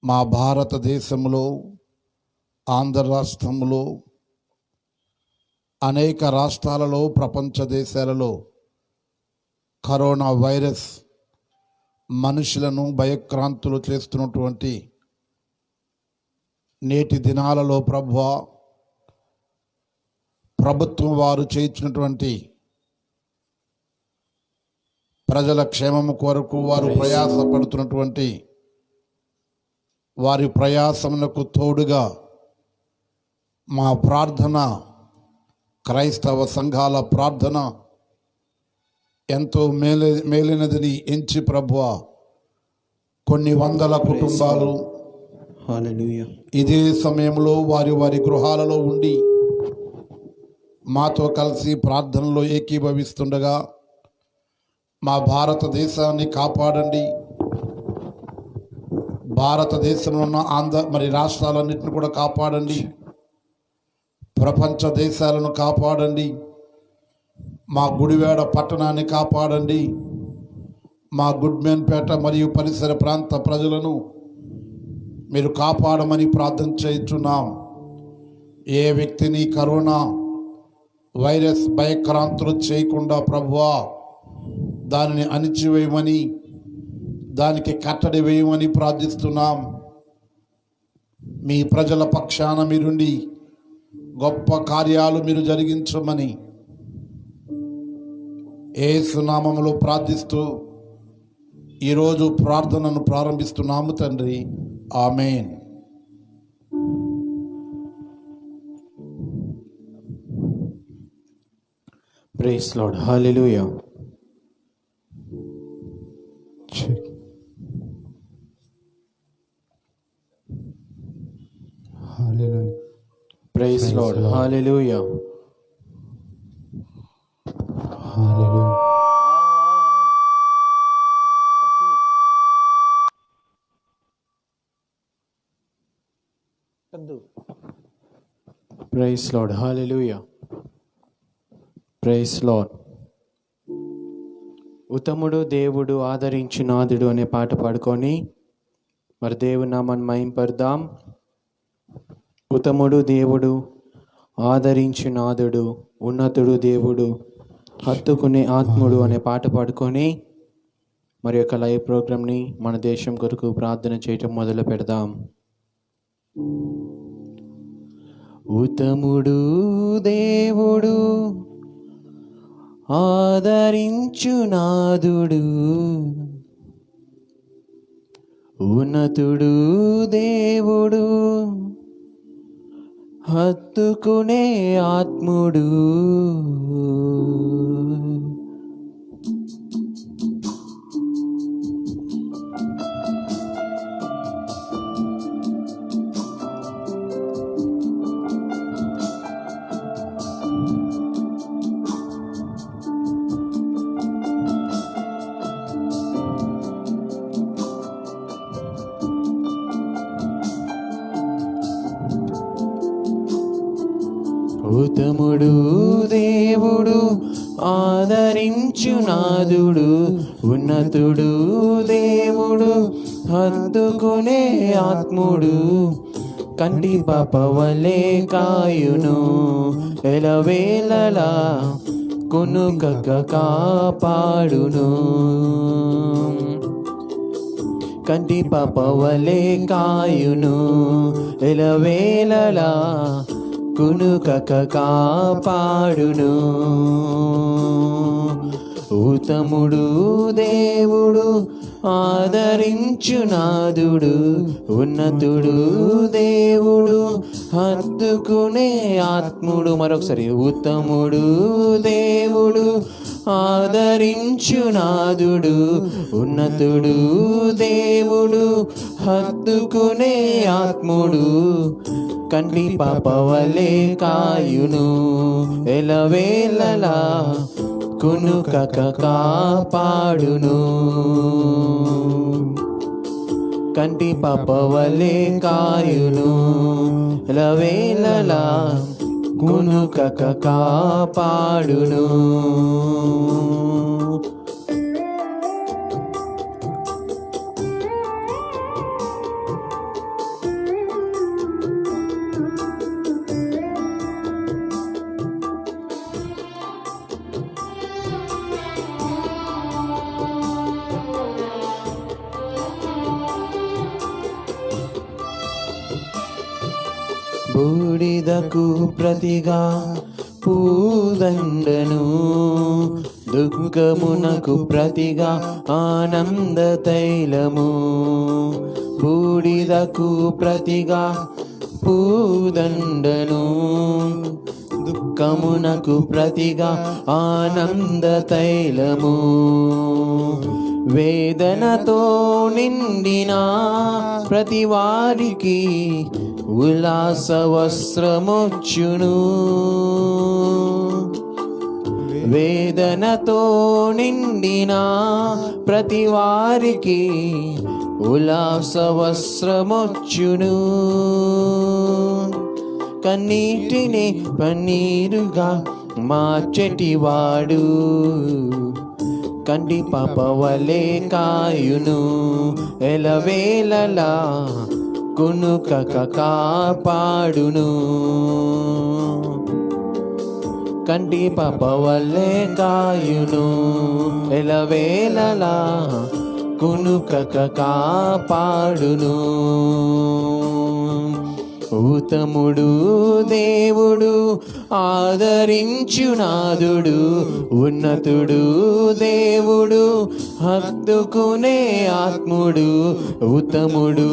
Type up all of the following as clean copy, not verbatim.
మా భారతదేశంలో, ఆంధ్ర రాష్ట్రంలో, అనేక రాష్ట్రాలలో, ప్రపంచ దేశాలలో కరోనా వైరస్ మనుషులను భయక్రాంతులు చేస్తున్నటువంటి నేటి దినాలలో ప్రభువా, ప్రభుత్వం వారు చేయించినటువంటి ప్రజల క్షేమము కొరకు వారు ప్రయాసపడుతున్నటువంటి వారి ప్రయాసములకు తోడుగా మా ప్రార్థన, క్రైస్తవ సంఘాల ప్రార్థన ఎంతో మేలైనదని ఎంచి ప్రభువా, కొన్ని వందల కుటుంబాలు ఇదే సమయంలో వారి వారి గృహాలలో ఉండి మాతో కలిసి ప్రార్థనలో ఏకీభవిస్తుండగా మా భారతదేశాన్ని కాపాడండి. భారతదేశంలో ఉన్న రాష్ట్రాలన్నింటిని కూడా కాపాడండి. ప్రపంచ దేశాలను కాపాడండి. మా గుడివాడ పట్టణాన్ని కాపాడండి. మా గుడ్మెన్పేట మరియు పరిసర ప్రాంత ప్రజలను మీరు కాపాడమని ప్రార్థన చేస్తున్నాం. ఏ వ్యక్తిని కరోనా వైరస్ భయక్రాంతులు చేయకుండా ప్రభువా దానిని అణిచివేయమని, దానికి కట్టడి వేయమని ప్రార్థిస్తున్నాం. మీ ప్రజల పక్షాన మీరుండి గొప్ప కార్యాలు మీరు జరిగించమని యేసు నామములో ప్రార్థిస్తూ ఈరోజు ప్రార్థనను ప్రారంభిస్తున్నాము తండ్రి. ఆమేన్. Praise Lord. హల్లెలూయా. Praise Lord. హల్లెలూయా. హల్లెలూయా. Praise Lord. హల్లెలూయా. Praise Lord. ఉత్తముడు దేవుడు ఆదరించు నాదుడు అనే పాట పాడుకొని మరి దేవుని నామాన్ని మహింపరుద్దాం. ఉత్తముడు దేవుడు ఆదరించు నాదుడు, ఉన్నతుడు దేవుడు, హత్తుకునే ఆత్ముడు అనే పాట పాడుకొని మరి యొక్క లైవ్ ప్రోగ్రామ్ని మన దేశం కొరకు ప్రార్థన చేయటం మొదలు పెడదాం. ఉత్తముడు దేవుడు ఆదరించు నాదుడు, ఉన్నతుడు దేవుడు, హత్తుకునే ఆత్ముడు. ఉత్తముడు దేవుడు ఆదరించు నాదుడు, ఉన్నతుడు దేవుడు, హత్తుకునే ఆత్ముడు. కంటి పాప వలె కాయును, ఎలవేళలా కునుకక కాపాడును. కంటి పాప వలె కాయును, ఎలవేళలా కునుకక కాపాడును. ఉత్తముడు దేవుడు ఆదరించు నాదుడు, ఉన్నతుడు దేవుడు, హత్తుకునే ఆత్ముడు. మరొకసారి. ఉత్తముడు దేవుడు ఆదరించు నాదుడు, ఉన్నతుడు దేవుడు, హత్తుకునే ఆత్ముడు. కంటి పాప వలె కాయును, ఎలవేళలా కునుకక కాపాడును. కంటి పాప వలె కాయును, ఎలవేళలా కునుకక కాపాడును. బూడిదకు ప్రతిగా పూదండను, దుఃఖమునకు ప్రతిగా ఆనంద తైలము. బూడిదకు ప్రతిగా పూదండను, దుఃఖమునకు ప్రతిగా ఆనంద తైలము. వేదనతో నిండిన ప్రతి వారికి ఉల్లాస వస్త్రమొచ్చును. వేదనతో నిండిన ప్రతి వారికి ఉల్లాస వస్త్రమొచ్చును. కన్నీటిని పన్నీరుగా మార్చెటివాడు కంటి పాపవలే కాయును. ఎలవేళలా కునుకక కాపాడును. కంటి పాపవలే కాయును, ఎలవేళలా కునుకక కాపాడును. ఉత్తముడు దేవుడు, ఆదరించునాదుడు, ఉన్నతుడు దేవుడు, హత్తుకునే ఆత్ముడు. ఉత్తముడు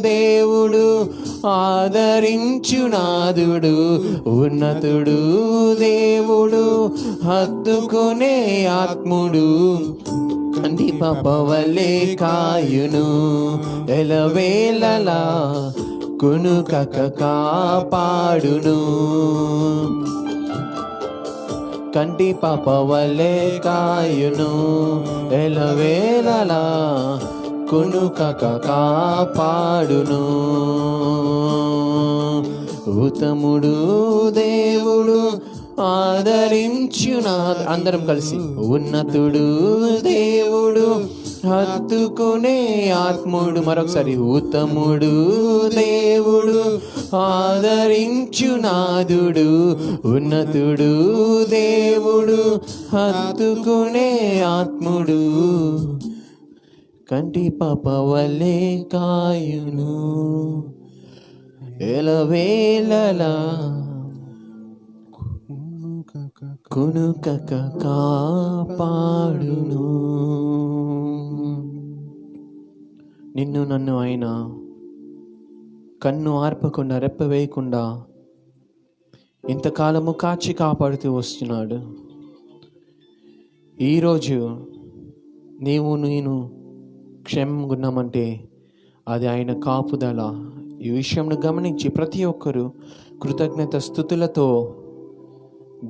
దేవుడు, ఆదరించునాదుడు, ఉన్నతుడు దేవుడు, హత్తుకునే ఆత్ముడు. కంటి పాపవలే కాయును, ఎలవేళలా కునుకక కాపాడును. కంటి పాపవలే కాయును, ఎలవేళలా కునుకక కాపాడును. ఉత్తముడు దేవుడు, ఆదరించునా. అందరం కలిసి ఉన్నతుడు దేవుడు, హత్తుకునే ఆత్ముడు. మరొకసారి ఉత్తముడు దేవుడు, ఆదరించునాదుడు, ఉన్నతుడు దేవుడు, హత్తుకునే ఆత్ముడు. కంటి పాపవలే కాయును, ఎలవేళలా కునుకక కాపాడును. నిన్ను నన్ను ఆయన కన్ను ఆర్పకుండా రెప్పవేయకుండా ఇంతకాలము కాచి కాపాడుతూ వస్తున్నాడు. ఈరోజు నేను క్షేమంగా ఉన్నామంటే అది ఆయన కాపుదల. ఈ విషయంను గమనించి ప్రతి ఒక్కరూ కృతజ్ఞత స్తుతులతో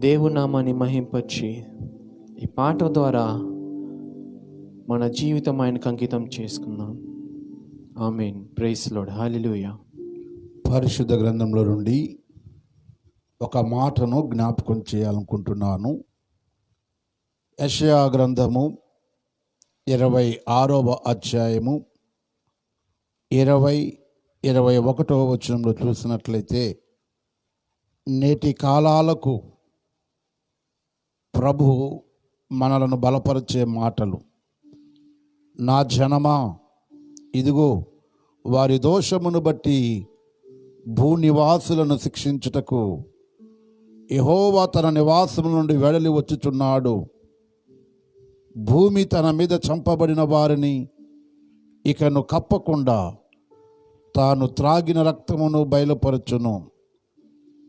దేవునామాన్ని మహింపచ్చి ఈ పాట ద్వారా మన జీవితం ఆయనకు అంకితం చేసుకుందాం. ఆమేన్. Praise Lord. హల్లెలూయా. పరిశుద్ధ గ్రంథంలో నుండి ఒక మాటను జ్ఞాపకం చేయాలనుకుంటున్నాను. యెషయా గ్రంథము 26వ అధ్యాయము 20-21వ వచనంలో చూసినట్లయితే, నేటి కాలాలకు ప్రభు మనలను బలపరిచే మాటలు. నా జనమా, ఇదిగో వారి దోషమును బట్టి భూనివాసులను శిక్షించుటకు యెహోవా తన నివాసము నుండి వెడలి వచ్చుచున్నాడు. భూమి తన మీద చంపబడిన వారిని ఇకను కప్పకుండా తాను త్రాగిన రక్తమును బయలుపరచును.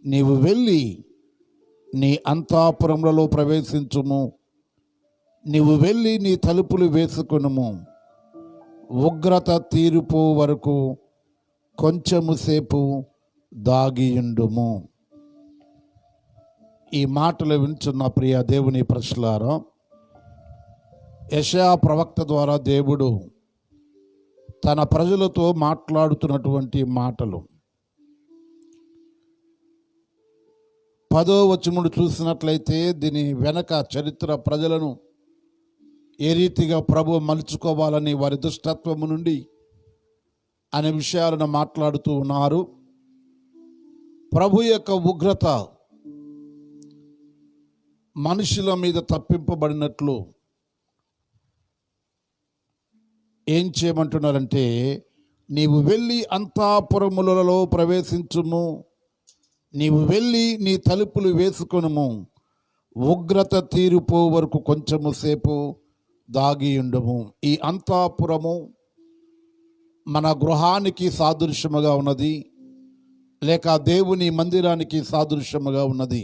నీవు వెళ్ళి నీ అంతఃపురములలో ప్రవేశించుము. నీవు వెళ్ళి నీ తలుపులు వేసుకొనుము. ఉగ్రత తీరుపో వరకు కొంచెము సేపు దాగియుండుము. ఈ మాటలు వింటున్న ప్రియ దేవుని ప్రజలారా, యెషయా ప్రవక్త ద్వారా దేవుడు తన ప్రజలతో మాట్లాడుతున్నటువంటి మాటలు. 10వ వచనమును చూసినట్లయితే దీని వెనక చరిత్ర, ప్రజలను ఏ రీతిగా ప్రభు మలుచుకోవాలని వారి దుష్టత్వము నుండి అనే విషయాలను మాట్లాడుతూ ఉన్నారు. ప్రభు యొక్క ఉగ్రత మనుషుల మీద తప్పింపబడినట్లు ఏం చేయమంటున్నారంటే, నీవు వెళ్ళి అంతఃపురములలో ప్రవేశించుము. నీవు వెళ్ళి నీ తలుపులు వేసుకొనుము, ఉగ్రత తీరిపో వరకు కొంచెము సేపు దాగియుండుము. ఈ అంతఃపురము మన గృహానికి సాదృశ్యముగా ఉన్నది, లేక దేవుని మందిరానికి సాదృశ్యముగా ఉన్నది.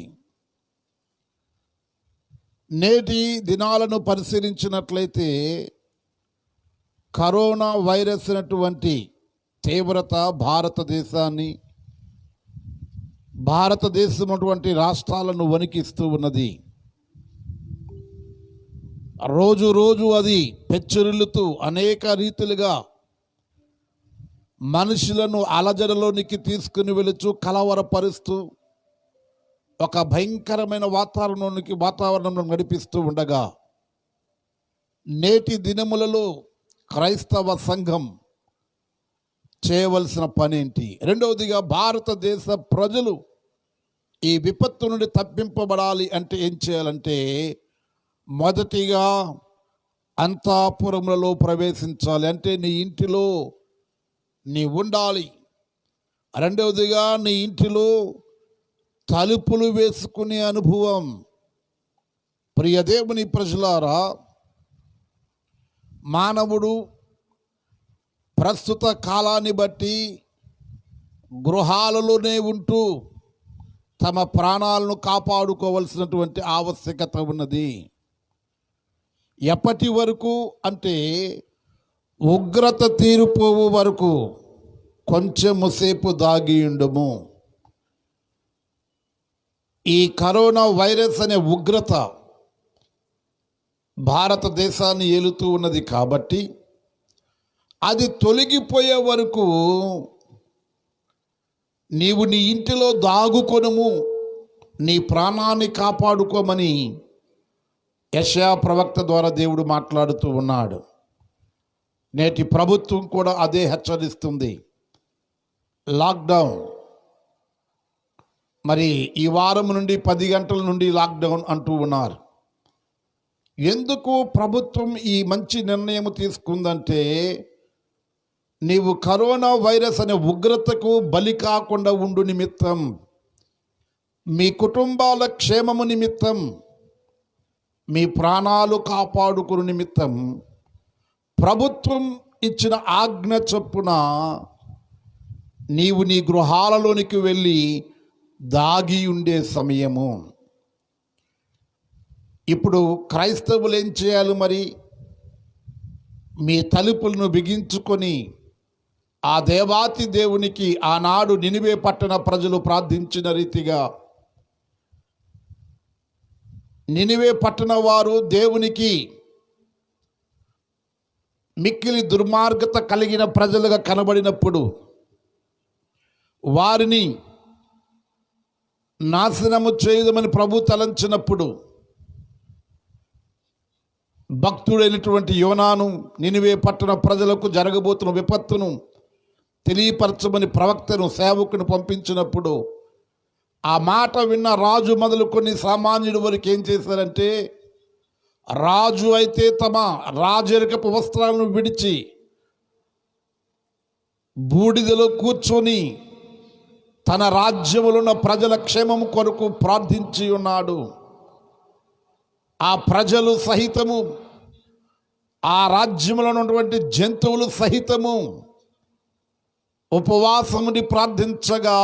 నేటి దినాలను పరిశీలించినట్లయితే కరోనా వైరస్ అనేటువంటి తీవ్రత భారతదేశం అటువంటి రాష్ట్రాలను వణికిస్తూ ఉన్నది. రోజు రోజు అది పెచ్చురిల్లుతూ అనేక రీతిలుగా మనుషులను అలజడిలోనికి తీసుకుని వెళుచు కలవరపరుస్తూ ఒక భయంకరమైన వాతావరణంలో నడిపిస్తూ ఉండగా, నేటి దినములలో క్రైస్తవ సంఘం చేయవలసిన పని ఏంటి? రెండవదిగా భారతదేశ ప్రజలు ఈ విపత్తు నుండి తప్పింపబడాలి అంటే ఏం చేయాలంటే, మొదటిగా అంతఃపురములలో ప్రవేశించాలి. అంటే నీ ఇంటిలో నీ ఉండాలి. రెండవదిగా నీ ఇంటిలో తలుపులు వేసుకునే అనుభవం. ప్రియ దేవుని ప్రజలారా, మానవుడు ప్రస్తుత కాలాన్ని బట్టి గృహాలలోనే ఉంటూ తమ ప్రాణాలను కాపాడుకోవలసినటువంటి ఆవశ్యకత ఉన్నది. ఎప్పటి వరకు అంటే ఉగ్రత తీరిపోవు వరకు కొంచెము సేపు దాగియుండుము. ఈ కరోనా వైరస్ అనే ఉగ్రత భారతదేశాన్ని ఏలుతూ ఉన్నది కాబట్టి అది తొలగిపోయే వరకు నీవు నీ ఇంటిలో దాగుకొనుము, నీ ప్రాణాన్ని కాపాడుకోమని యెషయా ప్రవక్త ద్వారా దేవుడు మాట్లాడుతూ ఉన్నాడు. నేటి ప్రభుత్వం కూడా అదే హెచ్చరిస్తుంది. లాక్డౌన్, మరి ఈ వారం నుండి 10 గంటల నుండి లాక్డౌన్ అంటూ ఉన్నారు. ఎందుకు ప్రభుత్వం ఈ మంచి నిర్ణయం తీసుకుందంటే, నీవు కరోనా వైరస్ అనే ఉగ్రతకు బలి కాకుండా ఉండు నిమిత్తం, మీ కుటుంబాల క్షేమము నిమిత్తం, మీ ప్రాణాలు కాపాడుకుని నిమిత్తం ప్రభుత్వం ఇచ్చిన ఆజ్ఞ చొప్పున నీవు నీ గృహాలలోనికి వెళ్ళి దాగి ఉండే సమయము. ఇప్పుడు క్రైస్తవులు ఏం చేయాలి మరి? మీ తలుపులను బిగించుకొని ఆ దేవాతి దేవునికి ఆనాడు నినివే పట్టణ ప్రజలు ప్రార్థించిన రీతిగా, నినివే పట్టణ వారు దేవునికి మిక్కిలి దుర్మార్గత కలిగిన ప్రజలుగా కనబడినప్పుడు, వారిని నాశనము చేయదమని ప్రభు తలంచినప్పుడు, భక్తుడైనటువంటి యోనాను నినివే పట్టణ ప్రజలకు జరగబోతున్న విపత్తును తెలియపరచమని ప్రవక్తను సేవకుని పంపించినప్పుడు, ఆ మాట విన్న రాజు మొదలుకొని సామాన్యుడి వరకు ఏం చేశారంటే, రాజు అయితే తమ రాజరికపు వస్త్రాలను విడిచి బూడిదలో కూర్చొని తన రాజ్యములో ఉన్న ప్రజల క్షేమము కొరకు ప్రార్థించి ఉన్నాడు. ఆ ప్రజలు సహితము, ఆ రాజ్యంలో ఉన్నటువంటి జంతువులు సహితము ఉపవాసముని ప్రార్థించగా,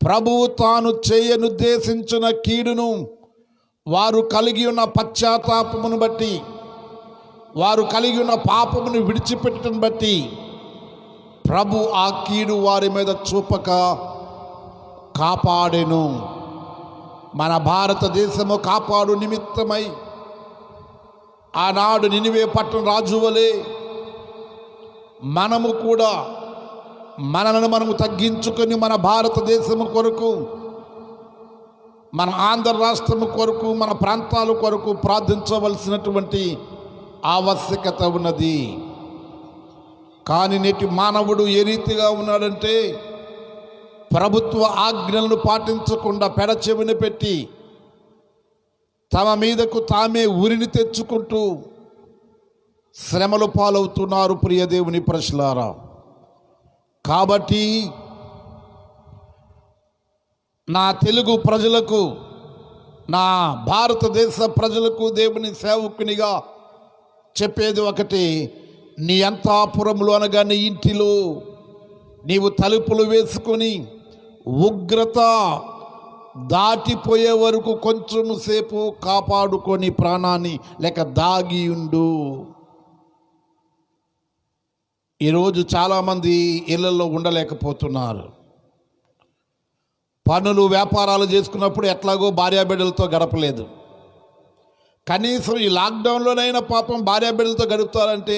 ప్రభువు తాను చేయనుద్దేశించిన కీడును వారు కలిగి ఉన్న పశ్చాత్తాపమును బట్టి, వారు కలిగి ఉన్న పాపమును విడిచిపెట్టడం బట్టి ప్రభు ఆ కీడు వారి మీద చూపక కాపాడెను. మన భారతదేశము కాపాడు నిమిత్తమై ఆనాడు నినివే పట్టణ రాజు వలె మనము కూడా మనలను మనము తగ్గించుకొని మన భారతదేశము కొరకు, మన ఆంధ్ర రాష్ట్రము కొరకు, మన ప్రాంతాల కొరకు ప్రార్థించవలసినటువంటి ఆవశ్యకత ఉన్నది. కానీ నేటి మానవుడు ఏ రీతిగా ఉన్నాడంటే, ప్రభుత్వ ఆజ్ఞలను పాటించకుండా పెడచెవిన పెట్టి తమ మీదకు తామే ఉరిని తెచ్చుకుంటూ శ్రమలు పాలవుతున్నారు. ప్రియ దేవుని ప్రజలారా, కాబట్టి నా తెలుగు ప్రజలకు, నా భారతదేశ ప్రజలకు దేవుని సేవకునిగా చెప్పేది ఒకటి: నీ అంతఃపురములో అనగా నీ ఇంటిలో నీవు తలుపులు వేసుకొని ఉగ్రత దాటిపోయే వరకు కొంచెం సేపు కాపాడుకొని ప్రాణాన్ని లేక దాగి ఉండు. ఈరోజు చాలామంది ఇళ్లలో ఉండలేకపోతున్నారు. పనులు వ్యాపారాలు చేసుకున్నప్పుడు ఎట్లాగో భార్యాబిడ్డలతో గడపలేదు. కనీసం ఈ లాక్డౌన్లోనైనా పాపం భార్యాబిడ్డలతో గడుపుతారంటే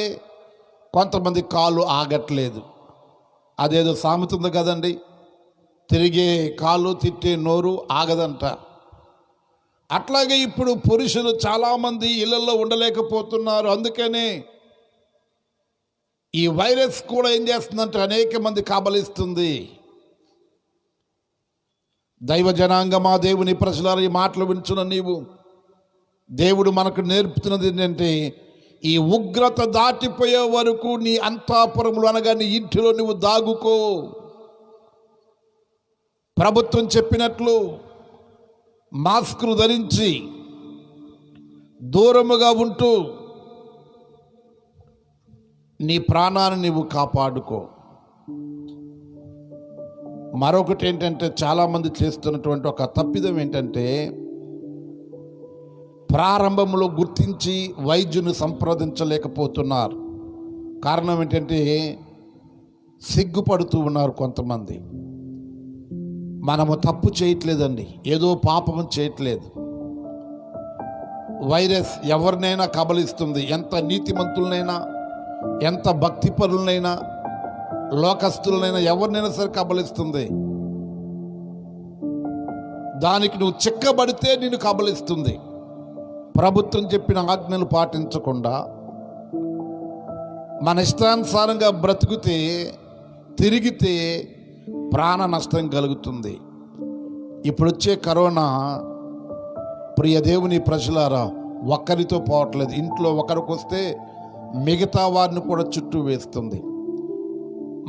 కొంతమంది కాళ్ళు ఆగట్లేదు. అదేదో సామెత ఉంది కదండి, తిరిగే కాళ్ళు తిట్టే నోరు ఆగదంట. అట్లాగే ఇప్పుడు పురుషులు చాలామంది ఇళ్లలో ఉండలేకపోతున్నారు. అందుకనే ఈ వైరస్ కూడా ఏం చేస్తుందంటే అనేక మంది కబలిస్తుంది. దైవ జనాంగమా, దేవుని ప్రజలారా, ఈ మాటలు వింటున్న నీవు, దేవుడు మనకు నేర్పుతున్నది ఏంటంటే, ఈ ఉగ్రత దాటిపోయే వరకు నీ అంతఃపురములు అనగా నీ ఇంటిలో నువ్వు దాగుకో. ప్రభుత్వం చెప్పినట్లు మాస్కులు ధరించి దూరముగా ఉంటూ నీ ప్రాణాన్ని నువ్వు కాపాడుకో. మరొకటి ఏంటంటే, చాలామంది చేస్తున్నటువంటి ఒక తప్పిదం ఏంటంటే, ప్రారంభంలో గుర్తించి వైద్యుని సంప్రదించలేకపోతున్నారు. కారణం ఏంటంటే, సిగ్గుపడుతూ ఉన్నారు కొంతమంది. మనము తప్పు చేయట్లేదండి, ఏదో పాపం చేయట్లేదు. వైరస్ ఎవరినైనా కబలిస్తుంది. ఎంత నీతిమంతులనైనా, ఎంత భక్తిపరులనైనా, లోకస్తులనైనా, ఎవరినైనా సరే కబలిస్తుంది. దానికి నువ్వు చిక్కబడితే నిన్ను కబలిస్తుంది. ప్రభుత్వం చెప్పిన ఆజ్ఞలు పాటించకుండా మన ఇష్టానుసారంగా బ్రతుకుతే, తిరిగితే ప్రాణ నష్టం కలుగుతుంది. ఇప్పుడు వచ్చే కరోనా, ప్రియ దేవుని ప్రజలారా, ఒక్కరితో పోవట్లేదు. ఇంట్లో ఒకరికి వస్తే మిగతా వారిని కూడా చుట్టూ వేస్తుంది.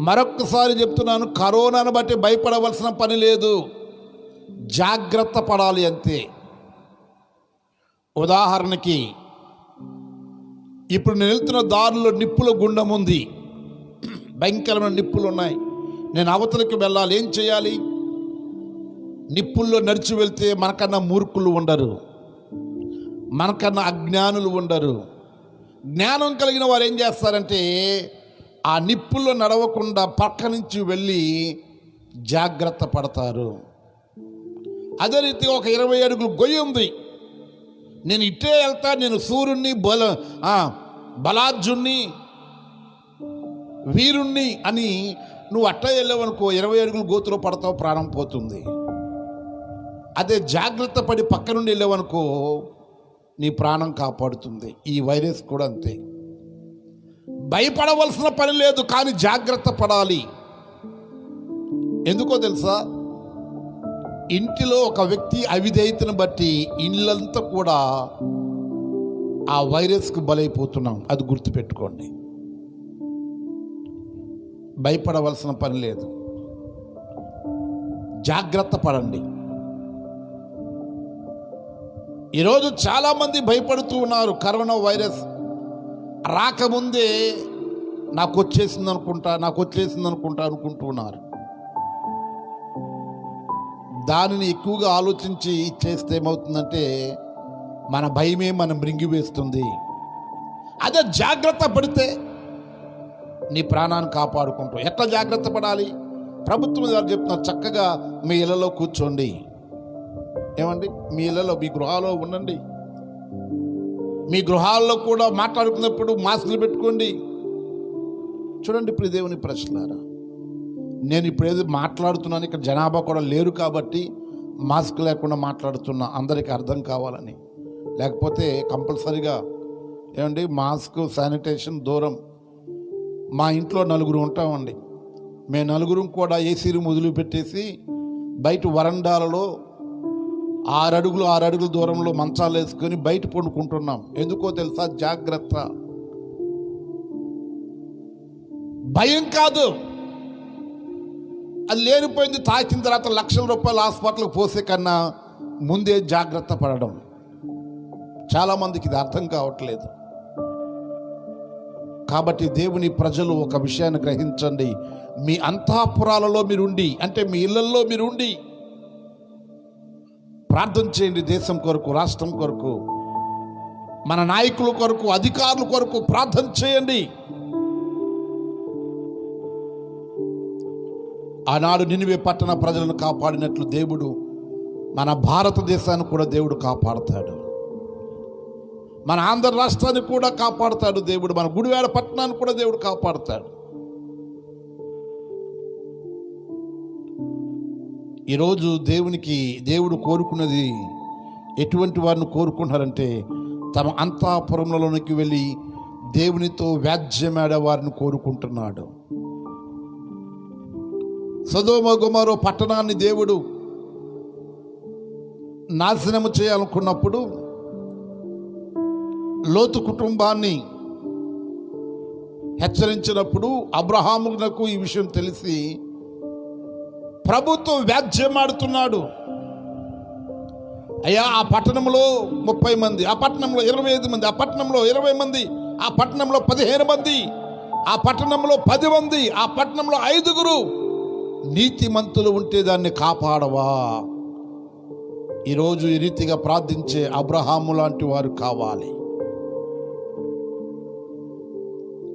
మరొక్కసారి చెప్తున్నాను, కరోనాను బట్టి భయపడవలసిన పని లేదు, జాగ్రత్త పడాలి అంతే. ఉదాహరణకి, ఇప్పుడు నేను వెళ్తున్న దారిలో నిప్పుల గుండం ఉంది, భయంకరమైన నిప్పులు ఉన్నాయి. నేను అవతలకి వెళ్ళాలి, ఏం చేయాలి? నిప్పుల్లో నడిచి వెళ్తే మనకన్నా మూర్ఖులు ఉండరు, మనకన్నా అజ్ఞానులు ఉండరు. జ్ఞానం కలిగిన వారు ఏం చేస్తారంటే, ఆ నిప్పుల్లో నడవకుండా పక్క నుంచి వెళ్ళి జాగ్రత్త పడతారు. అదే రీతిగా ఒక 20 అడుగులు గొయ్యి ఉంది, నేను ఇట్టే వెళ్తా, నేను సూర్యుణ్ణి, బలార్జున్ని, వీరుణ్ణి అని నువ్వు అట్ట వెళ్ళావనుకో, 20 అడుగులు గోతులో పడతావు, ప్రాణం పోతుంది. అదే జాగ్రత్త పడి పక్క నుండి వెళ్ళావనుకో, నీ ప్రాణం కాపాడుతుంది. ఈ వైరస్ కూడా అంతే. భయపడవలసిన పని లేదు, కానీ జాగ్రత్త పడాలి. ఎందుకో తెలుసా? ఇంటిలో ఒక వ్యక్తి అవిధేయతను బట్టి ఇళ్ళంతా కూడా ఆ వైరస్కు బలైపోతున్నాం. అది గుర్తుపెట్టుకోండి. భయపడవలసిన పని లేదు, జాగ్రత్త పడండి. ఈరోజు చాలామంది భయపడుతూ ఉన్నారు. కరోనా వైరస్ రాకముందే నాకు వచ్చేసింది అనుకుంటా అనుకుంటున్నారు. దానిని ఎక్కువగా ఆలోచించి చేస్తే ఏమవుతుందంటే, మన భయమే మనం మృంగివేస్తుంది. అదే జాగ్రత్త పడితే నీ ప్రాణాన్ని కాపాడుకుంటూ. ఎట్లా జాగ్రత్త పడాలి? ప్రభుత్వం గారు చెప్తున్నారు, చక్కగా మీ ఇళ్లలో కూర్చోండి. ఏమండి, మీ ఇళ్లలో, మీ గృహాల్లో ఉండండి. మీ గృహాల్లో కూడా మాట్లాడుకున్నప్పుడు మాస్కులు పెట్టుకోండి. చూడండి ప్రియ దేవుని ప్రజలారా, నేను ఇప్పుడు ఏదో మాట్లాడుతున్నాను, ఇక్కడ జనాభా కూడా లేరు కాబట్టి మాస్క్ లేకుండా మాట్లాడుతున్నా, అందరికీ అర్థం కావాలని. లేకపోతే కంపల్సరీగా ఏమండి మాస్క్, శానిటేషన్, దూరం. మా ఇంట్లో 4 ఉంటామండి. మేము 4 కూడా ఏసీ రూమ్ వదిలిపెట్టేసి బయట వరండాలలో 6 అడుగులు దూరంలో మంచాలు వేసుకొని బయట పండుకుంటున్నాం. ఎందుకో తెలుసా? జాగ్రత్త. భయం కాదు, అది లేనిపోయింది తాకిన తర్వాత లక్షల రూపాయలు హాస్పిటల్కి పోసే కన్నా ముందే జాగ్రత్త పడడం. చాలామందికి ఇది అర్థం కావట్లేదు. కాబట్టి దేవుని ప్రజలు ఒక విషయాన్ని గ్రహించండి. మీ అంతఃపురాలలో మీరుండి, అంటే మీ ఇళ్లలో మీరుండి ప్రార్థన చేయండి. దేశం కొరకు, రాష్ట్రం కొరకు, మన నాయకుల కొరకు, అధికారుల కొరకు ప్రార్థన చేయండి. ఆనాడు నినివే పట్టణ ప్రజలను కాపాడినట్లు దేవుడు మన భారతదేశాన్ని కూడా దేవుడు కాపాడుతాడు. మన ఆంధ్ర రాష్ట్రాన్ని కూడా కాపాడుతాడు దేవుడు. మన గుడివాడ పట్టణాన్ని కూడా దేవుడు కాపాడుతాడు. ఈరోజు దేవుడు కోరుకున్నది ఎటువంటి వారిని కోరుకుంటున్నారంటే, తమ అంతఃపురంలోనికి వెళ్ళి దేవునితో వ్యాజ్యమాడే వారిని కోరుకుంటున్నాడు. సొదొమ గొమొర్రా పట్టణాన్ని దేవుడు నాశనము చేయాలనుకున్నప్పుడు లోతు కుటుంబాన్ని హెచ్చరించినప్పుడు అబ్రహామునకు ఈ విషయం తెలిసి ప్రభుత్వం వ్యాజ్యమాడుతున్నాడు. అయ్యా, ఆ పట్టణంలో 30 మంది, ఆ పట్టణంలో 25 మంది, ఆ పట్టణంలో 20 మంది, ఆ పట్టణంలో 15 మంది, ఆ పట్టణంలో 10 మంది, ఆ పట్టణంలో 5 నీతిమంతులు ఉంటే దాన్ని కాపాడవా? ఈరోజు ఈ రీతిగా ప్రార్థించే అబ్రహాము లాంటి వారు కావాలి.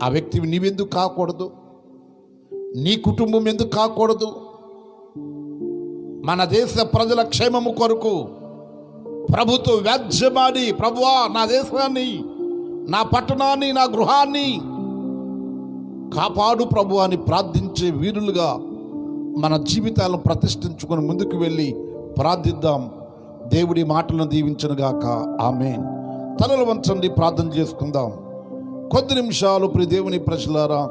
ఆ వ్యక్తివి నీవెందుకు కాకూడదు? నీ కుటుంబం ఎందుకు కాకూడదు? మన దేశ ప్రజల క్షేమము కొరకు ప్రభుత్వ వ్యాజ్యమాడి, ప్రభువా నా దేశాన్ని, నా పట్టణాన్ని, నా గృహాన్ని కాపాడు ప్రభు అని ప్రార్థించే వీరులుగా మన జీవితాలను ప్రతిష్ఠించుకొని ముందుకు వెళ్ళి ప్రార్థిద్దాం. దేవుడి మాటలను దీవించునుగాక. ఆమేన్. తలలు వంచండి, ప్రార్థన చేసుకుందాం. కొద్ది నిమిషాలు ప్రియ దేవుని ప్రజలారా,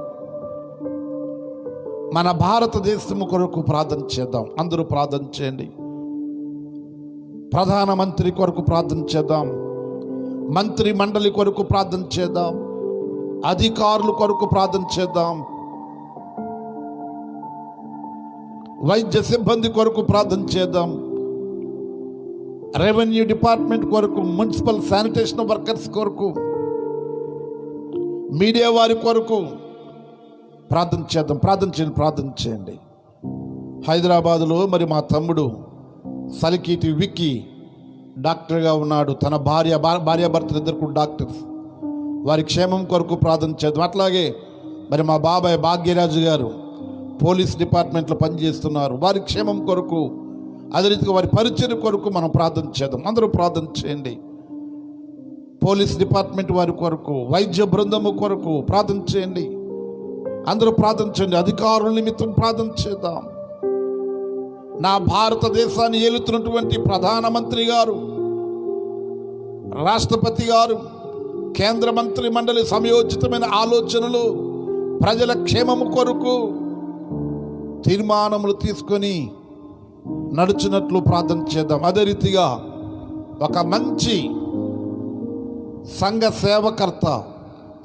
మన భారతదేశము కొరకు ప్రార్థన చేద్దాం. అందరూ ప్రార్థన చేయండి. ప్రధానమంత్రి కొరకు ప్రార్థన చేద్దాం. మంత్రి మండలి కొరకు ప్రార్థన చేద్దాం. అధికారుల కొరకు ప్రార్థన చేద్దాం. వైద్య సిబ్బంది కొరకు ప్రార్థన చేద్దాం. రెవెన్యూ డిపార్ట్మెంట్ కొరకు, మున్సిపల్ శానిటేషన్ వర్కర్స్ కొరకు, మీడియా వారి కొరకు ప్రార్థన చేద్దాం. ప్రార్థన చేయండి. హైదరాబాదులో మరి మా తమ్ముడు సలికీటి విక్కీ డాక్టర్గా ఉన్నాడు. తన భార్యాభర్తలు ఇద్దరు కూడా డాక్టర్స్. వారి క్షేమం కొరకు ప్రార్థన చేద్దాం. అట్లాగే మరి మా బాబాయ్ భాగ్యరాజు గారు పోలీస్ డిపార్ట్మెంట్లో పనిచేస్తున్నారు. వారి క్షేమం కొరకు, అదే రీతిగా వారి పరిచయం కొరకు మనం ప్రార్థన చేద్దాం. అందరూ ప్రార్థన చేయండి. పోలీస్ డిపార్ట్మెంట్ వారి కొరకు, వైద్య బృందము కొరకు ప్రార్థన చేయండి. అందరూ ప్రార్థన చేయండి. అధికారుల నిమిత్తం ప్రార్థన చేద్దాం. నా భారతదేశాన్ని ఏలుతున్నటువంటి ప్రధానమంత్రి గారు, రాష్ట్రపతి గారు, కేంద్ర మంత్రి మండలి సమయోచితమైన ఆలోచనలు, ప్రజల క్షేమము కొరకు తీర్మానములు తీసుకొని నడుచున్నట్లు ప్రార్థన చేద్దాం. అదే రీతిగా ఒక మంచి సంఘ సేవకర్త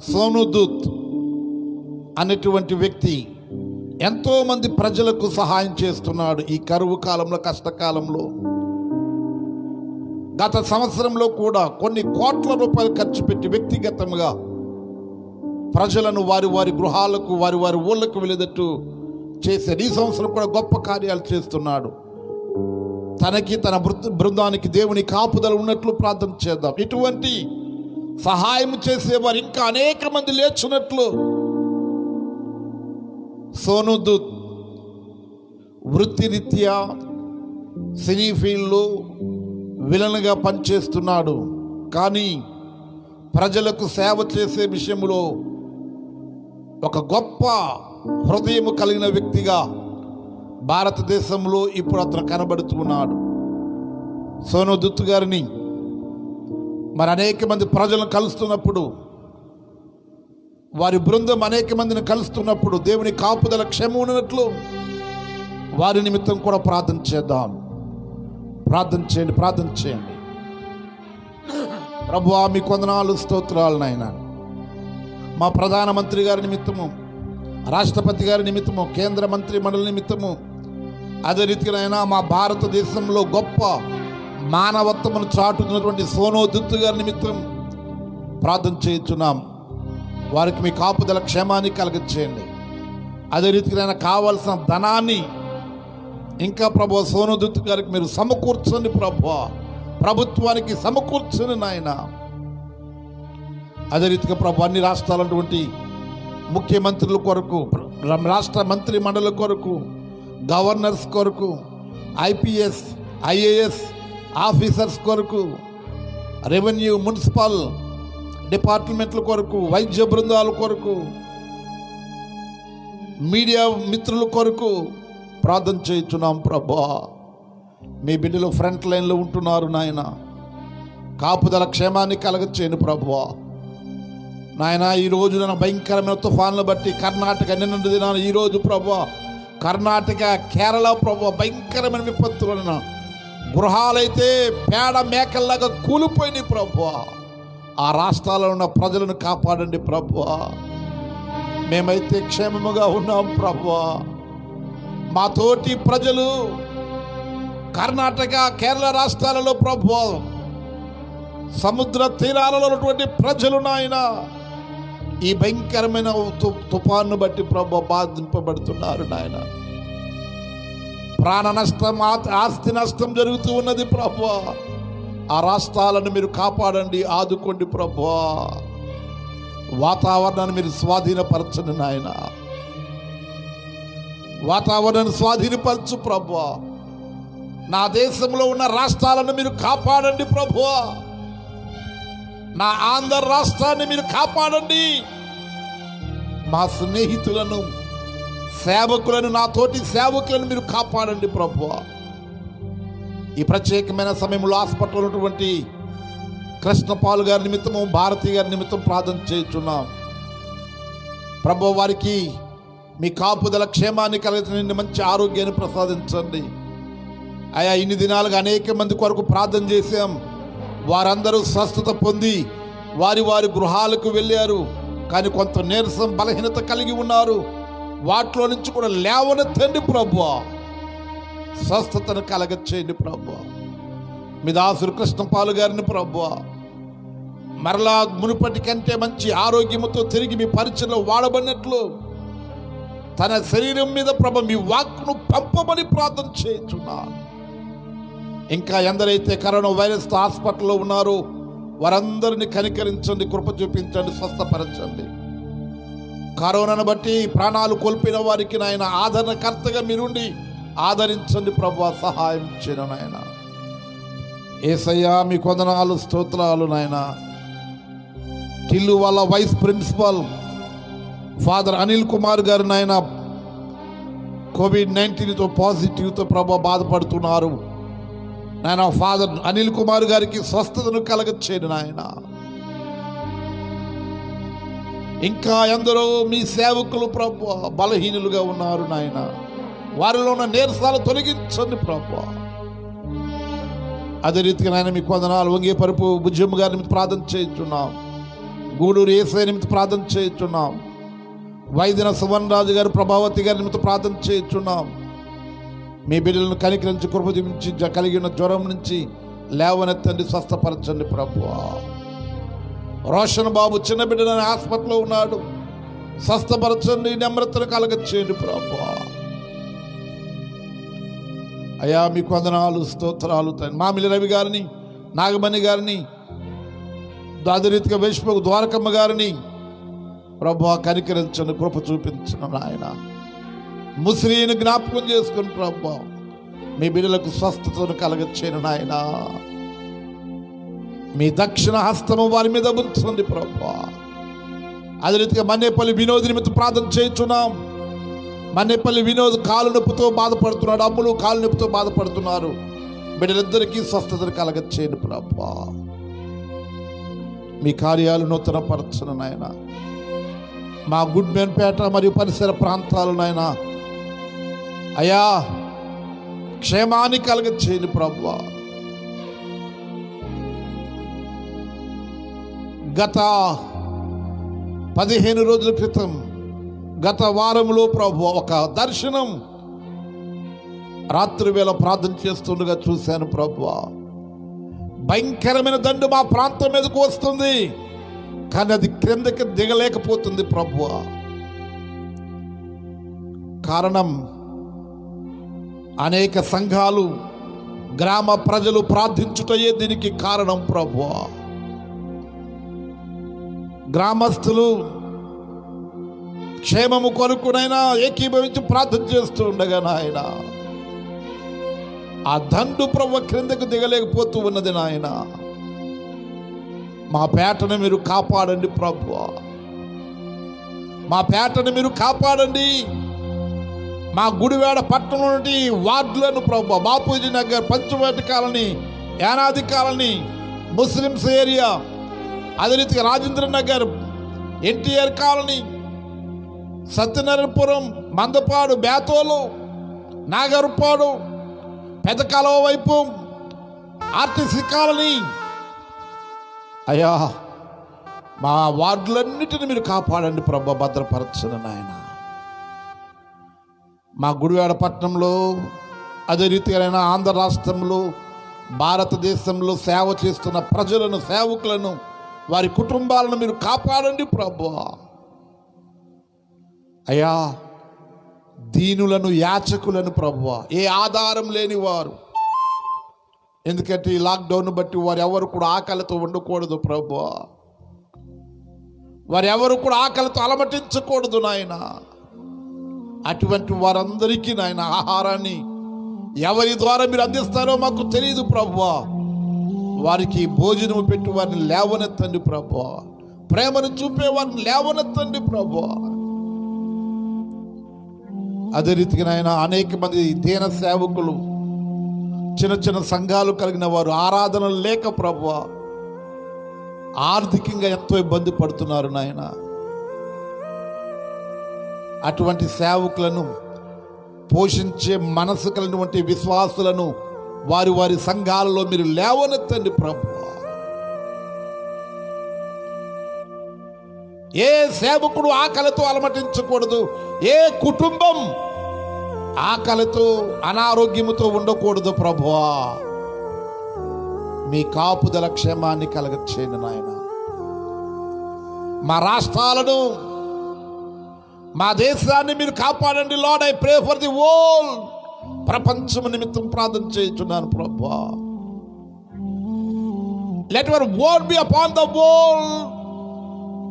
సోనుదూత్ అనేటువంటి వ్యక్తి ఎంతోమంది ప్రజలకు సహాయం చేస్తున్నాడు. ఈ కరువు కాలంలో, కష్టకాలంలో గత సంవత్సరంలో కూడా కొన్ని కోట్ల రూపాయలు ఖర్చు పెట్టి వ్యక్తిగతంగా ప్రజలను వారి వారి గృహాలకు, వారి వారి ఊళ్ళకు వెళ్ళేటట్టు చేశాడు. ఈ సంవత్సరం కూడా గొప్ప కార్యాలు చేస్తున్నాడు. తనకి, తన బృందానికి దేవుని కాపుదల ఉన్నట్లు ప్రార్థన చేద్దాం. ఇటువంటి సహాయం చేసేవారు ఇంకా అనేక మంది లేచున్నట్లు సోనుదూత్ వృత్తిరీత్యా సినీ ఫీల్డ్లో విలన్గా పనిచేస్తున్నాడు. కానీ ప్రజలకు సేవ చేసే విషయంలో ఒక గొప్ప హృదయం కలిగిన వ్యక్తిగా భారతదేశంలో ఇప్పుడు అతను కనబడుతున్నాడు. సోనుదూత్ గారిని మరి అనేక మంది ప్రజలను కలుస్తున్నప్పుడు, వారి బృందం అనేక మందిని కలుస్తున్నప్పుడు దేవుని కాపుదల క్షేమం ఉన్నట్లు వారి నిమిత్తం కూడా ప్రార్థన చేద్దాం. ప్రార్థన చేయండి. ప్రభువా మీకు వందనాలు, స్తోత్రాలు నాయన. మా ప్రధానమంత్రి గారి నిమిత్తము, రాష్ట్రపతి గారి నిమిత్తము, కేంద్ర మంత్రి మండలి నిమిత్తము, అదే రీతిగానైనా మా భారతదేశంలో గొప్ప మానవత్వమును చాటుతున్నటువంటి సోనో దుత్తు గారి నిమిత్తం ప్రార్థన చేయించున్నాం. వారికి మీ కాపుదల క్షేమాన్ని కలగచేయండి. అదే రీతిగానైనా కావలసిన ధనాన్ని ఇంకా ప్రభు సోనో దుత్తు గారికి మీరు సమకూర్చండి ప్రభు, ప్రభుత్వానికి సమకూర్చండి నాయన. అదే రీతిగా ప్రభు అన్ని రాష్ట్రాలటువంటి ముఖ్యమంత్రుల కొరకు, రాష్ట్ర మంత్రి మండలి కొరకు, గవర్నర్స్ కొరకు, ఐపీఎస్ ఐఏఎస్ ఆఫీసర్స్ కొరకు, రెవెన్యూ మున్సిపల్ డిపార్ట్మెంట్ల కొరకు, వైద్య బృందాల కొరకు, మీడియా మిత్రుల కొరకు ప్రార్థన చేయించున్నాం ప్రభా. మీ బిడ్డలు ఫ్రంట్ లైన్లో ఉంటున్నారు నాయన, కాపుదల క్షేమాన్ని కలగచేయను ప్రభా. నాయన ఈరోజు నన్ను భయంకరమైన తుఫాన్లు బట్టి కర్ణాటక నిన్న దినాలు ఈరోజు ప్రభా కర్ణాటక కేరళ ప్రభా భయంకరమైన విపత్తులను గృహాలైతే పేడ మేకల్లాగా కూలిపోయినాయి ప్రభా. ఆ రాష్ట్రాల్లో ఉన్న ప్రజలను కాపాడండి ప్రభా. మేమైతే క్షేమముగా ఉన్నాం ప్రభా. మా తోటి ప్రజలు కర్ణాటక కేరళ రాష్ట్రాలలో ప్రభా సముద్ర తీరాలలో ఉన్నటువంటి ప్రజలు నాయన ఈ భయంకరమైన తుఫాను బట్టి ప్రభా బాధింపబడుతున్నారు నాయన. ప్రాణ నష్టం, ఆస్తి నష్టం జరుగుతూ ఉన్నది ప్రభా. ఆ రాష్ట్రాలను మీరు కాపాడండి, ఆదుకోండి ప్రభా. వాతావరణాన్ని మీరు స్వాధీనపరచండి నాయన, వాతావరణాన్ని స్వాధీనపరచు ప్రభా. నా దేశంలో ఉన్న రాష్ట్రాలను మీరు కాపాడండి ప్రభువా. నా ఆంధ్ర రాష్ట్రాన్ని మీరు కాపాడండి. మా స్నేహితులను, సేవకులను, నా తోటి సేవకులను మీరు కాపాడండి ప్రభువా. ఈ ప్రత్యేకమైన సమయంలో హాస్పిటల్ ఉన్నటువంటి కృష్ణపాల్ గారి నిమిత్తము, భారతి గారి నిమిత్తం ప్రార్థన చేస్తున్నాం ప్రభు. వారికి మీ కాపుదల క్షేమాన్ని కలిగించండి, మంచి ఆరోగ్యాన్ని ప్రసాదించండి అయా. ఇన్ని దినాలుగా అనేక మంది కొరకు ప్రార్థన చేశాం. వారందరూ స్వస్థత పొంది వారి వారి గృహాలకు వెళ్ళారు. కానీ కొంత నీరసం, బలహీనత కలిగి ఉన్నారు. వాటిలో నుంచి కూడా లేవనెత్తండి ప్రభువా. స్వస్థతను కలగచేయండి ప్రభువా. మీ దాసుడు కృష్ణపాలు గారిని ప్రభువా మరలా మునుపటి కంటే మంచి ఆరోగ్యముతో తిరిగి మీ పరిచయంలో వాడబడినట్లు తన శరీరం మీద ప్రభు మీ వాక్ను పంపమని ప్రార్థన చేయించున్నాను. ఇంకా ఎందరైతే కరోనా వైరస్తో హాస్పిటల్లో ఉన్నారో వారందరినీ కనికరించండి, కృప చూపించండి, స్వస్థపరచండి. కరోనాను బట్టి ప్రాణాలు కోల్పోయిన వారికి నాయన ఆదరణకర్తగా మీరుండి ఆదరించండి ప్రభు, సహాయం చేయను నాయన. యేసయ్యా మీ కొందనాలు, స్తోత్రాలు నాయన. టిల్లు వాళ్ళ vice principal father Anil Kumar గారు నాయన కోవిడ్-19తో పాజిటివ్తో ప్రభు బాధపడుతున్నారు నాయన. ఫాదర్ అనిల్ కుమార్ గారికి స్వస్థతను కలగచేయండి నాయన. ఇంకా ఎందరో మీ సేవకులు ప్రభు బలహీనులుగా ఉన్నారు నాయన. వారిలో ఉన్న నీరసాలు తొలగించండి ప్రభు. అదే రీతిగా నాయన మీ కొందనాలు వంగేపరుపు బుజ్జమ్మ గారి నిమిత్తం ప్రార్థన చేయించున్నాం. గూడూరు యేసయ్య నిమిత్తం ప్రార్థన చేయించున్నాం. వైద్యన సువన్ రాజు గారు, ప్రభావతి గారి నిమిత్తం ప్రార్థన చేయించున్నాం. మీ బిడ్డలను కనికరించి కృప చూపించి కలిగిన జ్వరం నుంచి లేవనెత్తండి, స్వస్థపరచండి ప్రభువా. రోషన్ బాబు చిన్న బిడ్డలని హాస్పిటల్లో ఉన్నాడు, స్వస్థపరచండి, నమ్రతను కలగచేయండి ప్రభువా. అయ్యా మీకు వందనాలు, స్తోత్రాలు. మామిలి రవి గారిని, నాగమణి గారిని, దాదరీతిగా వేష్పకు ద్వారకమ్మ గారిని ప్రభువా కనికరించండి, కృప చూపించండి నాయన. ముస్లింను జ్ఞాపకం చేసుకుని ప్రభువా మీ బిడ్డలకు స్వస్థతను కలగచేయను నాయన. మీ దక్షిణ హస్తము వారి మీద ఉంచండి ప్రభువా. అదే రీతిగా మన్నేపల్లి వినోద్ నిమిత్తం ప్రార్థన చేయించున్నాం. మన్నేపల్లి వినోద్ కాలు నొప్పితో బాధపడుతున్నాడు, అమ్ములు కాలు నొప్పితో బాధపడుతున్నారు. బిడ్డలిద్దరికీ స్వస్థతను కలగచేయను ప్రభువా. మీ కార్యాలు నూతన పరచను నాయన. మా గుడ్మెన్పేట మరియు పరిసర ప్రాంతాలు నాయన అయా క్షేమాన్ని కలగచేయను ప్రభువా. గత 15 రోజుల క్రితం, గత వారంలో ప్రభు ఒక దర్శనం రాత్రి వేళ ప్రార్థన చేస్తుండగా చూశాను ప్రభువా, భయంకరమైన దండు మా ప్రాంతం మీదకు వస్తుంది, కానీ అది క్రిందకి దిగలేకపోతుంది ప్రభువా. కారణం అనేక సంఘాలు, గ్రామ ప్రజలు ప్రార్థించుటయే దీనికి కారణం ప్రభువా. గ్రామస్తులు క్షేమము కొనుక్కునైనా ఏకీభవించి ప్రార్థన చేస్తూ ఉండగా నాయన ఆ దండు ప్రభు క్రిందకు దిగలేకపోతూ ఉన్నది నాయన. మా పేటను మీరు కాపాడండి ప్రభువా, మా పేటను మీరు కాపాడండి. మా గుడివాడ పట్టణంలో నుండి వార్డులను ప్రభు, Bapuji Nagar, Panchavati colony, Yanadi colony, Muslims area, అదే రీతిగా రాజేంద్ర నగర్, ఎన్టీఆర్ కాలనీ, సత్యనారాయణపురం, మందపాడు, బేతోలు, నాగర్పాడు, పెద్ద కాలువ వైపు, ఆర్టీసీ కాలనీ, అయ్యా మా వార్డులన్నిటిని మీరు కాపాడండి ప్రభు, భద్రపరచండి నాయన. మా గుడివాడ పట్టణంలో, అదే రీతిగా ఆంధ్ర రాష్ట్రంలో, భారతదేశంలో సేవ చేస్తున్న ప్రజలను, సేవకులను, వారి కుటుంబాలను మీరు కాపాడండి ప్రభు. అయ్యా దీనులను, యాచకులను ప్రభువ, ఏ ఆధారం లేని వారు, ఎందుకంటే ఈ లాక్డౌన్ బట్టి వారు ఎవరు కూడా ఆకలితో ఉండకూడదు ప్రభువ, వారు ఎవరు కూడా ఆకలితో అలమటించకూడదు నాయన. అటువంటి వారందరికీ నాయన ఆహారాన్ని ఎవరి ద్వారా మీరు అందిస్తారో మాకు తెలియదు ప్రభువా. వారికి భోజనము పెట్టి వారిని లేవనెత్తండి ప్రభువా, ప్రేమను చూపే వారిని లేవనెత్తండి ప్రభువా. అదే రీతిగా నాయన అనేక మంది దీన సేవకులు, చిన్న చిన్న సంఘాలు కలిగిన వారు ఆరాధనలు లేక ప్రభువా ఆర్థికంగా ఎంతో ఇబ్బంది పడుతున్నారు నాయన. అటువంటి సేవకులను, పోషించే మనసు కలిగినటువంటి విశ్వాసులను వారి వారి సంఘాలలో మీరు లేవనెత్తండి ప్రభువా. ఏ సేవకుడు ఆకలితో అలమటించకూడదు, ఏ కుటుంబం ఆకలితో అనారోగ్యముతో ఉండకూడదు ప్రభువా. మీ కాపుదల క్షేమాన్ని కలగచేయండి నాయన. మా రాష్ట్రాలను, మా దేశాన్ని మీరు కాపాడండి lord. I pray for the world. ప్రపంచం నిమిత్తం ప్రార్థన చేస్తున్నాను ప్రభువా. Let your word B upon the world.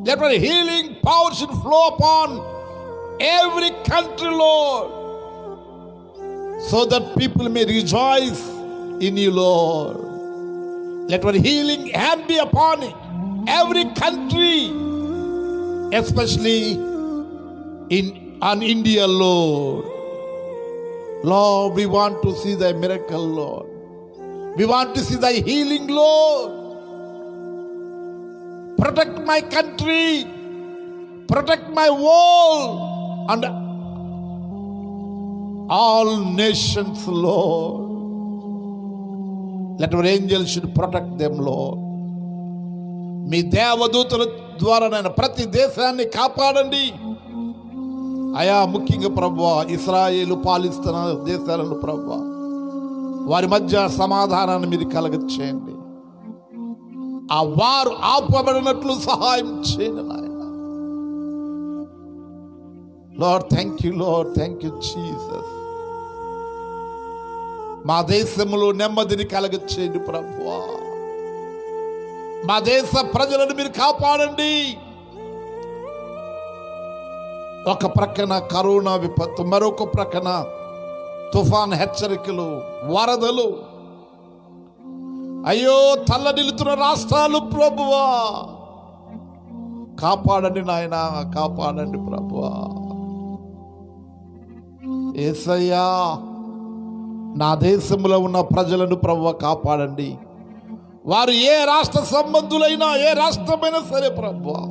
Let your healing power should flow upon every country, Lord, so that people may rejoice in you, Lord. Let your healing hand be upon every country, especially on India, Lord. Lord, we want to see thy miracle, Lord. We want to see thy healing, Lord. Protect my country, protect my world and all nations, Lord. Let our angels should protect them, Lord. మీ దేవదూతల ద్వారా నేను ప్రతి దేశాన్ని కాపాడండి అయా. ముఖ్యంగా ప్రభువా ఇశ్రాయేలు పాలిస్తున్న దేశాలను ప్రభువా, వారి మధ్య సమాధానాన్ని మీరు కలగచేయండి. ఆ వారు ఆపబడినట్లు సహాయం చేయండి నాయన. Lord thank you, lord thank you Jesus. మా దేశంలో నెమ్మదిని కలగచేయండి ప్రభువా. మా దేశ ప్రజలను మీరు కాపాడండి. ఒక ప్రక్కన కరోనా విపత్తు, మరొక ప్రక్కన తుఫాన్ హెచ్చరికలు, వరదలు, అయ్యో తల్లడిల్లుతున్న రాష్ట్రాలు ప్రభువా, కాపాడండి నాయన, కాపాడండి ప్రభువా. యేసయ్యా నా దేశంలో ఉన్న ప్రజలను ప్రభువా కాపాడండి. వారు ఏ రాష్ట్ర సంబంధులైనా, ఏ రాష్ట్రమైనా సరే ప్రభువా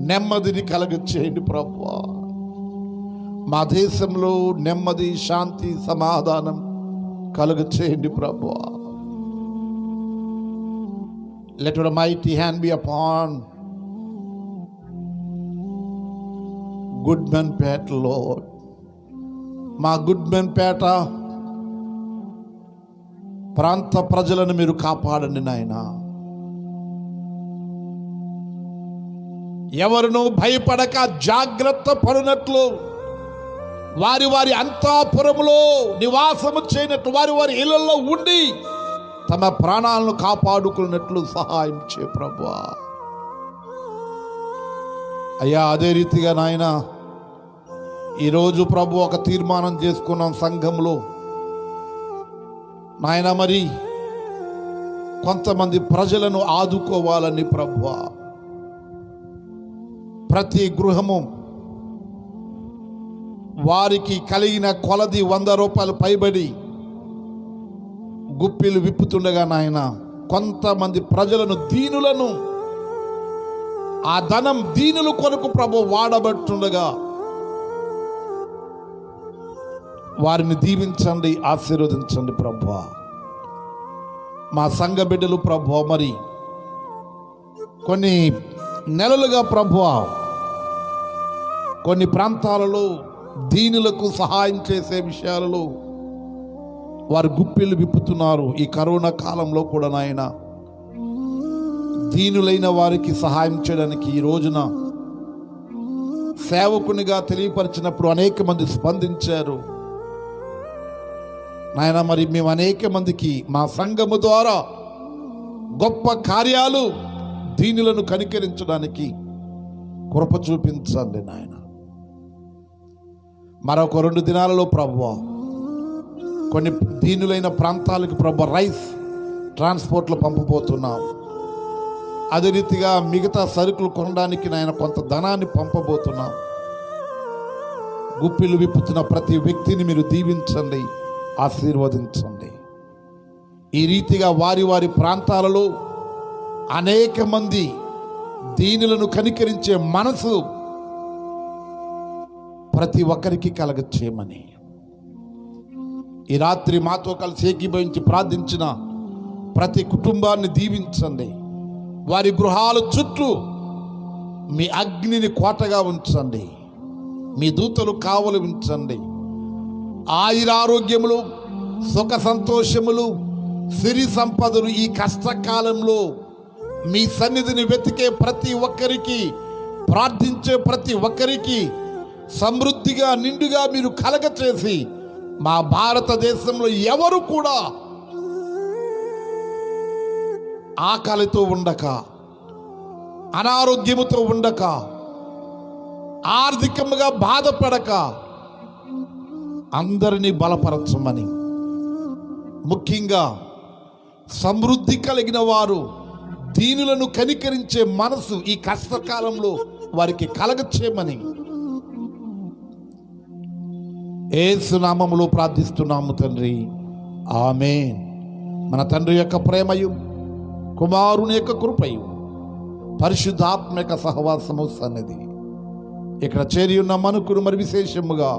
నెమ్మదిని కలగచేయండి ప్రభువా. మా దేశంలో నెమ్మది, శాంతి, సమాధానం కలుగచేయండి ప్రభువా. Let your mighty hand be upon Goodmanpet, Lord. మా గుడ్మెన్పేట ప్రాంత ప్రజలను మీరు కాపాడండి నాయన. ఎవరునూ భయపడక జాగ్రత్త పడినట్లు, వారి వారి అంతఃపురములో నివాసము చేయనట్లు, వారి వారి ఇళ్లలో ఉండి తమ ప్రాణాలను కాపాడుకున్నట్లు సహాయం చే ప్రభువా. అయ్యా, అదే రీతిగా నాయన ఈరోజు ప్రభు ఒక తీర్మానం చేసుకున్నాం సంఘంలో నాయన. మరి కొంతమంది ప్రజలను ఆదుకోవాలని ప్రభువా, ప్రతి గృహము వారికి కలిగిన కొలది 100 రూపాయలు పైబడి గుప్పిలు విప్పుతుండగా నాయన, కొంతమంది ప్రజలను, దీనులను, ఆ ధనం దీనుల కొరకు ప్రభు వాడబట్టుండగా వారిని దీవించండి, ఆశీర్వదించండి ప్రభువా. మా సంఘ బిడ్డలు ప్రభువా, మరి కొన్ని నెలలుగా ప్రభువా కొన్ని ప్రాంతాలలో దీనులకు సహాయం చేసే విషయాలలో వారు గుప్పిళ్ళు విప్పుతున్నారు. ఈ కరోనా కాలంలో కూడా నాయన, దీనులైన వారికి సహాయం చేయడానికి ఈ రోజున సేవకునిగా తెలియపరిచినప్పుడు అనేక మంది స్పందించారు నాయన. మరి మేము అనేక మందికి మా సంఘము ద్వారా గొప్ప కార్యాలు, దీనులను కనికరించడానికి కృప చూపించండి నాయన. మరొక 2 దినాలలో ప్రభువా కొన్ని దీనులైన ప్రాంతాలకు ప్రభు రైస్ ట్రాన్స్పోర్ట్లో పంపబోతున్నాం. అదే రీతిగా మిగతా సరుకులు కొనడానికి నాయన కొంత ధనాన్ని పంపబోతున్నాం. గుప్పిలు విప్పుతున్న ప్రతి వ్యక్తిని మీరు దీవించండి, ఆశీర్వదించండి. ఈ రీతిగా వారి వారి ప్రాంతాలలో అనేక మంది దీనులను కనికరించే మనసు ప్రతి ఒక్కరికి కలగచేయమని ఈ రాత్రి మాతో కలిసి ఏకీభవించి ప్రార్థించిన ప్రతి కుటుంబాన్ని దీవించండి. వారి గృహాల చుట్టూ మీ అగ్నిని కోటగా ఉంచండి, మీ దూతలు కావలు ఉంచండి. ఆయురారోగ్యములు, సుఖ సంతోషములు, సిరి సంపదలు ఈ కష్టకాలంలో మీ సన్నిధిని వెతికే ప్రతి ఒక్కరికి, ప్రార్థించే ప్రతి ఒక్కరికి సమృద్ధిగా నిండుగా మీరు కలగచేసి మా భారతదేశంలో ఎవరు కూడా ఆకలితో ఉండక, అనారోగ్యముతో ఉండక, ఆర్థికంగా బాధపడక అందరినీ బలపరచమని, ముఖ్యంగా సమృద్ధి కలిగిన వారు, దీనులను కనికరించే మనసు ఈ కష్టకాలంలో వారికి కలగచేయమని యేసు నామములో ప్రార్థిస్తున్నాము తండ్రి, ఆమేన్. మన తండ్రి యొక్క ప్రేమయు, కుమారుని యొక్క కృపయు, పరిశుద్ధాత్మ యొక్క సహవాసము సన్నిధి ఇక్కడ చేరి ఉన్న మనకును, మరి విశేషముగా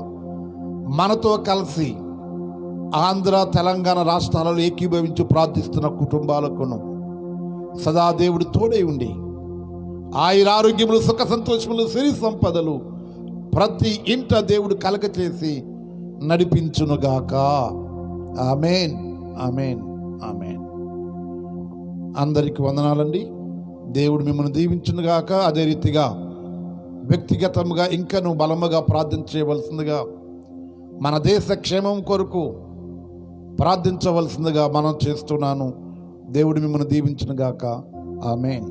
మనతో కలిసి ఆంధ్ర, తెలంగాణ రాష్ట్రాలలో ఏకీభవించి ప్రార్థిస్తున్న కుటుంబాలకును సదా దేవుడు తోడై ఉండి ఆయురారోగ్యములు, సుఖ సంతోషములు, సిరి సంపదలు ప్రతి ఇంట దేవుడు కలగచేసి నడిపించునుగాక. ఆమేన్, ఆమేన్, ఆమేన్. అందరికి వందనాలండి. దేవుడు మిమ్మల్ని దీవించునుగాక. అదే రీతిగా వ్యక్తిగతంగా ఇంకను బలముగా ప్రార్థన చేయవలసిందిగా, మన దేశ క్షేమం కొరకు ప్రార్థించవలసిందిగా మనం చేస్తున్నాను. దేవుడు మిమ్మల్ని దీవించునుగాక. ఆమేన్.